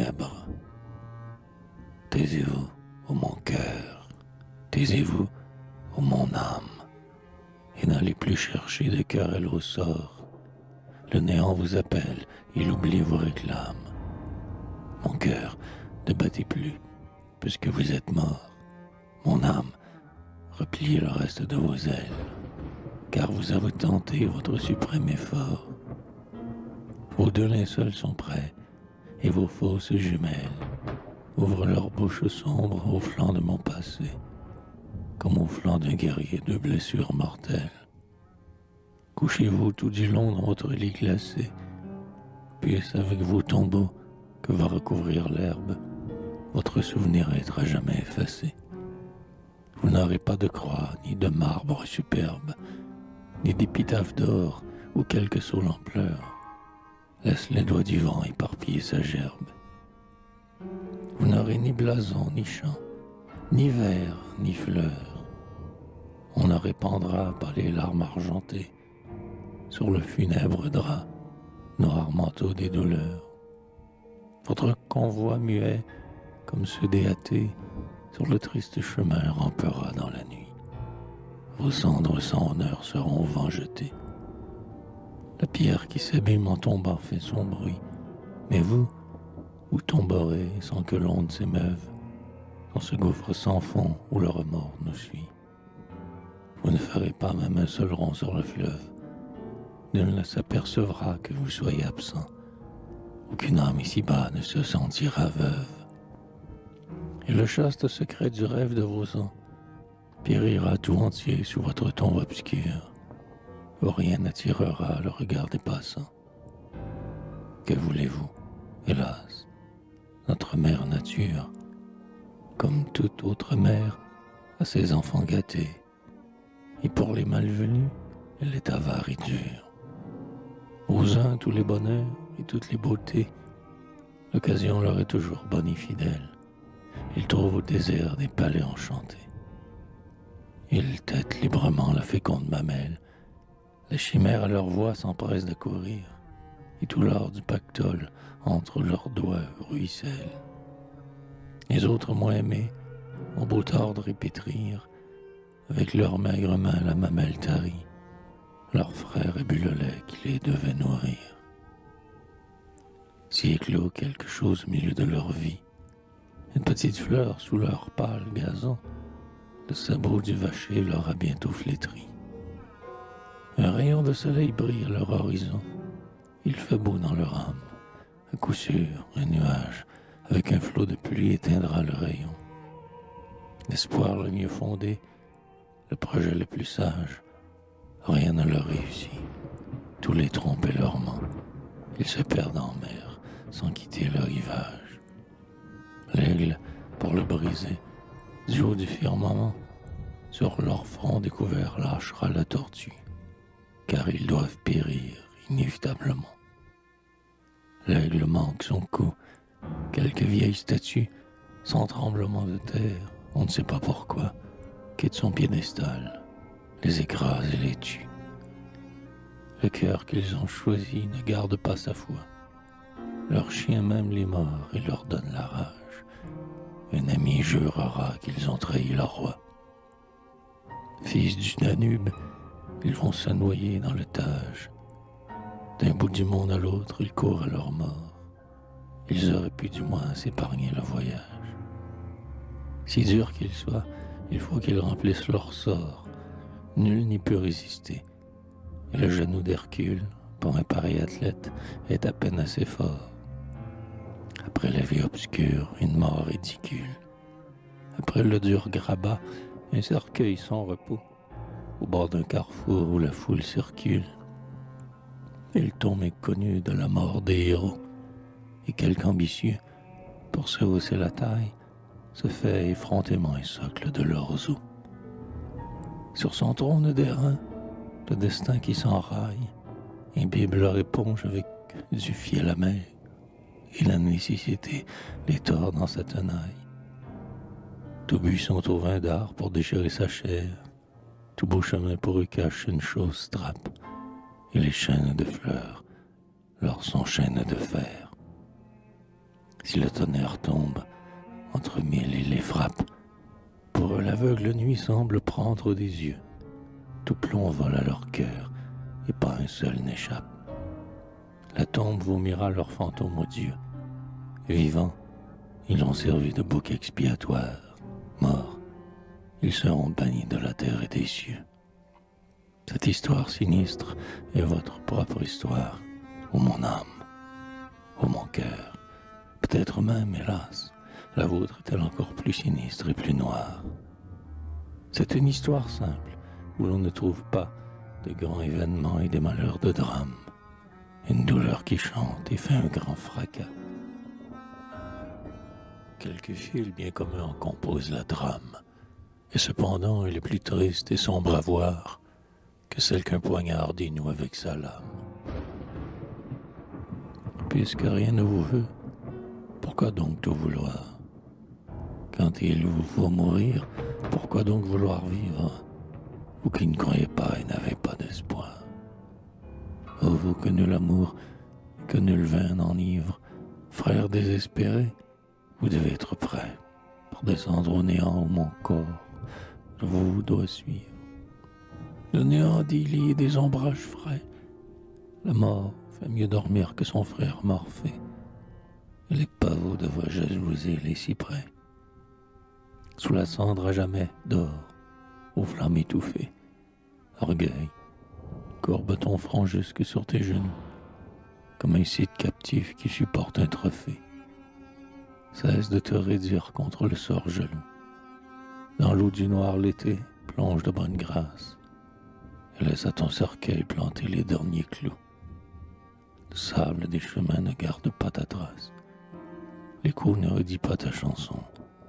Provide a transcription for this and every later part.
funèbre. Taisez-vous, ô mon cœur, taisez-vous, ô mon âme, et n'allez plus chercher de querelle au sort. Le néant vous appelle et l'oubli vous réclame. Mon cœur, ne battez plus, puisque vous êtes mort. Mon âme, repliez le reste de vos ailes, car vous avez tenté votre suprême effort. Vos deux linceuls sont prêts, et vos fausses jumelles ouvrent leur bouche sombre au flanc de mon passé, comme au flanc d'un guerrier de blessures mortelles. Couchez-vous tout du long dans votre lit glacé, puis avec vos tombeaux que va recouvrir l'herbe, votre souvenir être à jamais effacé. Vous n'aurez pas de croix, ni de marbre superbe, ni d'épitaphe d'or ou quelque saule en pleurs. Laisse les doigts du vent éparpiller sa gerbe. Vous n'aurez ni blason, ni chant, ni vers, ni fleurs. On ne répandra pas les larmes argentées sur le funèbre drap, noir manteau des douleurs. Votre convoi muet, comme ceux des athées, sur le triste chemin rampera dans la nuit. Vos cendres sans honneur seront au vent jetées. La pierre qui s'abîme en tombant fait son bruit, mais vous tomberez sans que l'onde s'émeuve, dans ce gouffre sans fond où le remords nous suit. Vous ne ferez pas même un seul rond sur le fleuve. Nul ne s'apercevra que vous soyez absent. Aucune âme ici-bas ne se sentira veuve. Et le chaste secret du rêve de vos ans périra tout entier sous votre tombe obscure, où rien n'attirera le regard des passants. Que voulez-vous? Hélas, notre mère nature, comme toute autre mère, a ses enfants gâtés, et pour les malvenus, elle est avare et dure. Aux uns tous les bonheurs et toutes les beautés, l'occasion leur est toujours bonne et fidèle. Ils trouvent au désert des palais enchantés. Ils têtent librement la féconde mamelle. Les chimères à leur voix s'empressent de courir, et tout l'or du pactole entre leurs doigts ruisselle. Les autres moins aimés ont beau tordre et pétrir, avec leurs maigres mains la mamelle tarie, leurs frères ébu le lait qui les devait nourrir. S'y éclot quelque chose au milieu de leur vie, une petite fleur sous leur pâle gazon, le sabot du vacher leur a bientôt flétri. Un rayon de soleil brille à leur horizon, il fait beau dans leur âme. À coup sûr, un nuage avec un flot de pluie éteindra le rayon. L'espoir le mieux fondé, le projet le plus sage, rien ne leur réussit. Tous les trompent et leur ment. Ils se perdent en mer sans quitter le rivage. L'aigle, pour le briser, du haut du firmament, sur leur front découvert lâchera la tortue, car ils doivent périr inévitablement. L'aigle manque son coup, quelques vieilles statues, sans tremblement de terre, on ne sait pas pourquoi, quittent son piédestal, les écrase et les tue. Le cœur qu'ils ont choisi ne garde pas sa foi. Leur chien même les mord et leur donne la rage. Un ami jurera qu'ils ont trahi leur roi. Fils du Danube, ils vont se noyer dans le Tage. D'un bout du monde à l'autre, ils courent à leur mort. Ils auraient pu du moins s'épargner le voyage. Si dur qu'il soit, il faut qu'ils remplissent leur sort. Nul n'y peut résister. Et le genou d'Hercule, pour un pareil athlète, est à peine assez fort. Après la vie obscure, une mort ridicule. Après le dur grabat, un cercueil sans repos, au bord d'un carrefour où la foule circule. Il tombe inconnu de la mort des héros, et quelque ambitieux, pour se hausser la taille, se fait effrontément un socle de leurs os. Sur son trône d'airain, le destin qui s'enraille imbibe leur éponge avec du fiel amer, et la nécessité les tord dans sa tenaille. Tout buisson au vin d'art pour déchirer sa chair, tout beau chemin pour eux cache une chose trappe, et les chaînes de fleurs leur sont chaînes de fer. si le tonnerre tombe entre mille et les frappe. Pour eux, l'aveugle nuit semble prendre des yeux. Tout plomb vole à leur cœur, et pas un seul n'échappe. La tombe vomira leurs fantômes odieux. Vivants, ils ont servi de bouc expiatoire. Morts, ils seront bannis de la terre et des cieux. Cette histoire sinistre est votre propre histoire, ô mon âme, ô mon cœur. Peut-être même, hélas, la vôtre est-elle encore plus sinistre et plus noire. C'est une histoire simple, où l'on ne trouve pas de grands événements et des malheurs de drame. Une douleur qui chante et fait un grand fracas. Quelques fils bien communs en composent la trame, et cependant elle est plus triste et sombre à voir que celle qu'un poignard dénoue avec sa lame. Puisque rien ne vous veut, pourquoi donc tout vouloir? Quand il vous faut mourir, pourquoi donc vouloir vivre? Vous qui ne croyez pas et n'avez pas d'espoir. Ô vous que nul amour, que nul vin n'enivre, frères désespérés, vous devez être prêts pour descendre au néant où mon corps vous doit suivre. Le néant dit lié des ombrages frais. La mort fait mieux dormir que son frère Morphée. Et les pavots doivent jalouser les cyprès. Sous la cendre à jamais dort, aux flammes étouffées. Orgueil, courbe ton front jusque sur tes genoux, comme un cid captif qui supporte un trophée. Cesse de te réduire contre le sort jaloux. Dans l'eau du noir l'été, plonge de bonne grâce, et laisse à ton cercueil planter les derniers clous. Le sable des chemins ne garde pas ta trace. L'écho ne redit pas ta chanson,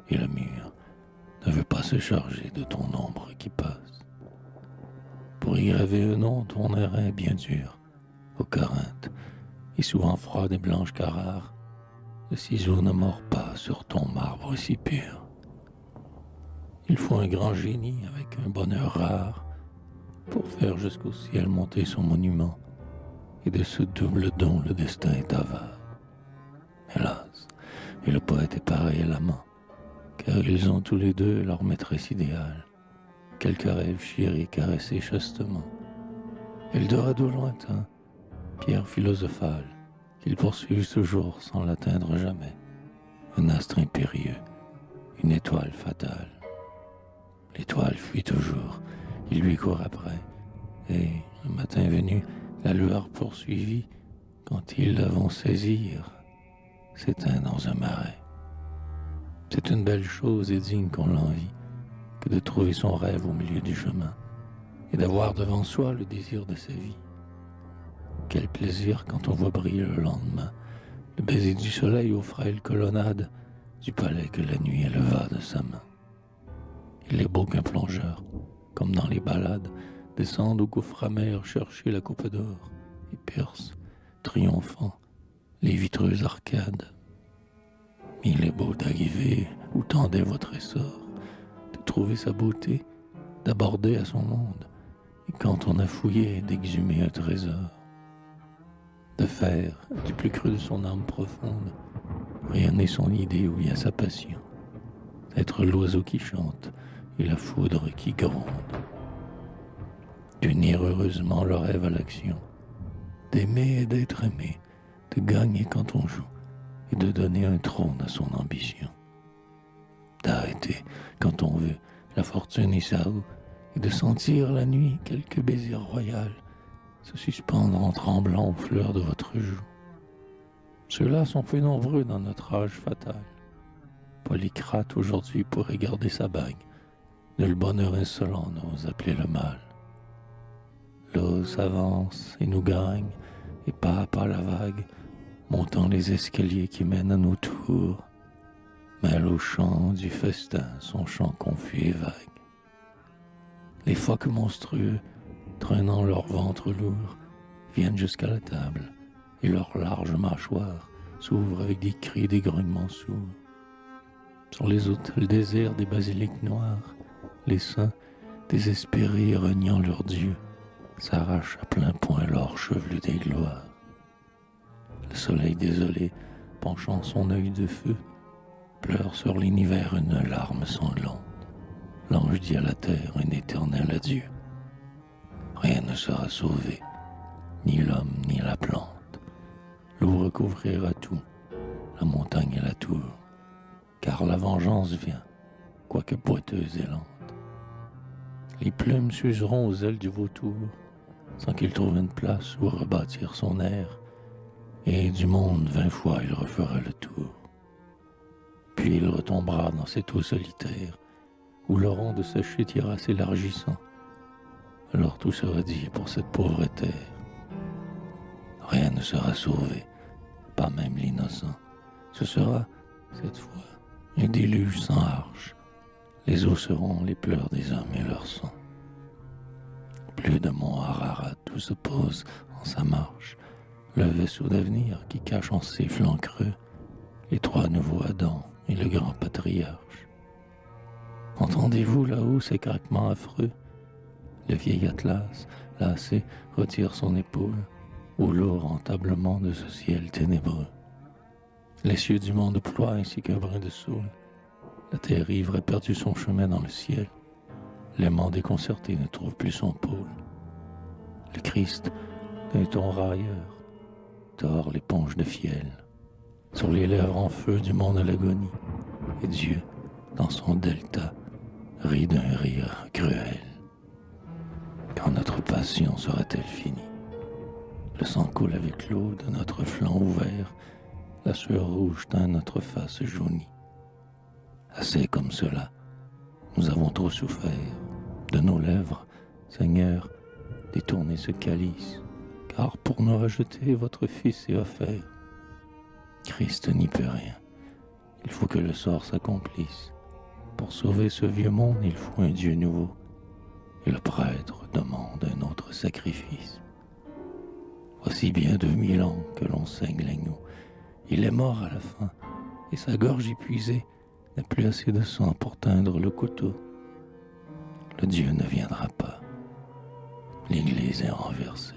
et le mur ne veut pas se charger de ton ombre qui passe. Pour y graver un nom, ton airain est bien dur, aux Corinthes, et souvent froide et blanche Carrare, le ciseau ne mord pas sur ton marbre si pur. Il faut un grand génie avec un bonheur rare pour faire jusqu'au ciel monter son monument, et de ce double don le destin est avare. Hélas, et le poète est pareil à l'amant, car ils ont tous les deux leur maîtresse idéale, quelques rêves chéris caressés chastement. Eldorado lointain, pierre philosophale, qu'ils poursuivent toujours sans l'atteindre jamais. Un astre impérieux, une étoile fatale. L'étoile fuit toujours, il lui court après, et, le matin venu, la lueur poursuivie, quand ils la vont saisir, s'éteint dans un marais. C'est une belle chose et digne qu'on l'envie, que de trouver son rêve au milieu du chemin, et d'avoir devant soi le désir de sa vie. Quel plaisir quand on voit briller le lendemain le baiser du soleil aux frêles colonnades du palais que la nuit éleva de sa main. Il est beau qu'un plongeur, comme dans les ballades, descende au gouffre amer chercher la coupe d'or et perce, triomphant, les vitreuses arcades. Il est beau d'arriver où tendait votre essor, de trouver sa beauté, d'aborder à son monde, et quand on a fouillé, d'exhumer un trésor. De faire, du plus creux de son âme profonde, rayonner son idée où vient sa passion, d'être l'oiseau qui chante et la foudre qui gronde. D'unir heureusement le rêve à l'action, d'aimer et d'être aimé, de gagner quand on joue et de donner un trône à son ambition. D'arrêter quand on veut la fortune et sa houe et de sentir la nuit quelque baiser royal se suspendre en tremblant aux fleurs de votre joue. Ceux-là sont peu nombreux dans notre âge fatal. Polycrate aujourd'hui pourrait garder sa bague, nul bonheur insolent n'ose appeler le mal. L'eau s'avance et nous gagne, et pas à pas la vague, montant les escaliers qui mènent à nos tours, mêle au chant du festin son chant confus et vague. Les phoques monstrueux, traînant leur ventre lourd, viennent jusqu'à la table, et leurs larges mâchoires s'ouvrent avec des cris et des grognements sourds. Sur les autels déserts des basiliques noirs, les saints, désespérés et reniant leur Dieu, s'arrachent à plein poing l'or chevelu des gloires. Le soleil désolé penchant son œil de feu, pleure sur l'univers une larme sanglante. L'ange dit à la terre un éternel adieu. Rien ne sera sauvé, ni l'homme ni la plante. L'eau recouvrira tout, la montagne et la tour, car la vengeance vient, quoique boiteuse et lente. Les plumes s'useront aux ailes du vautour, sans qu'il trouve une place où rebâtir son air, et du monde 20 fois il refera le tour. Puis il retombera dans cette eau solitaire, où le rond de sa chute ira s'élargissant. Alors tout sera dit pour cette pauvre terre. Rien ne sera sauvé, pas même l'innocent. Ce sera, cette fois, un déluge sans arche. Les eaux seront les pleurs des hommes et leur sang. Plus de mont Ararat, tout se pose en sa marche. Le vaisseau d'avenir qui cache en ses flancs creux les 3 nouveaux Adams et le grand patriarche. Entendez-vous là-haut ces craquements affreux? Le vieil Atlas, lassé, retire son épaule au lourd entablement de ce ciel ténébreux. Les cieux du monde ploient ainsi qu'un brin de saule. La terre ivre a perdu son chemin dans le ciel. L'aimant déconcerté ne trouve plus son pôle. Le Christ, d'un ton railleur, tord l'éponge de fiel sur les lèvres en feu du monde à l'agonie. Et Dieu, dans son delta, rit d'un rire cruel. Quand notre passion sera-t-elle finie? Le sang coule avec l'eau de notre flanc ouvert, la sueur rouge teint notre face jaunie. Assez comme cela, nous avons trop souffert. De nos lèvres, Seigneur, détournez ce calice, car pour nous rejeter, votre Fils est offert. Christ n'y peut rien, il faut que le sort s'accomplisse. Pour sauver ce vieux monde, il faut un Dieu nouveau, et le prêtre demande un autre sacrifice. Voici bien 2000 ans que l'on saigne l'agneau. Il est mort à la fin, et sa gorge épuisée n'a plus assez de sang pour teindre le couteau. Le Dieu ne viendra pas. L'Église est renversée.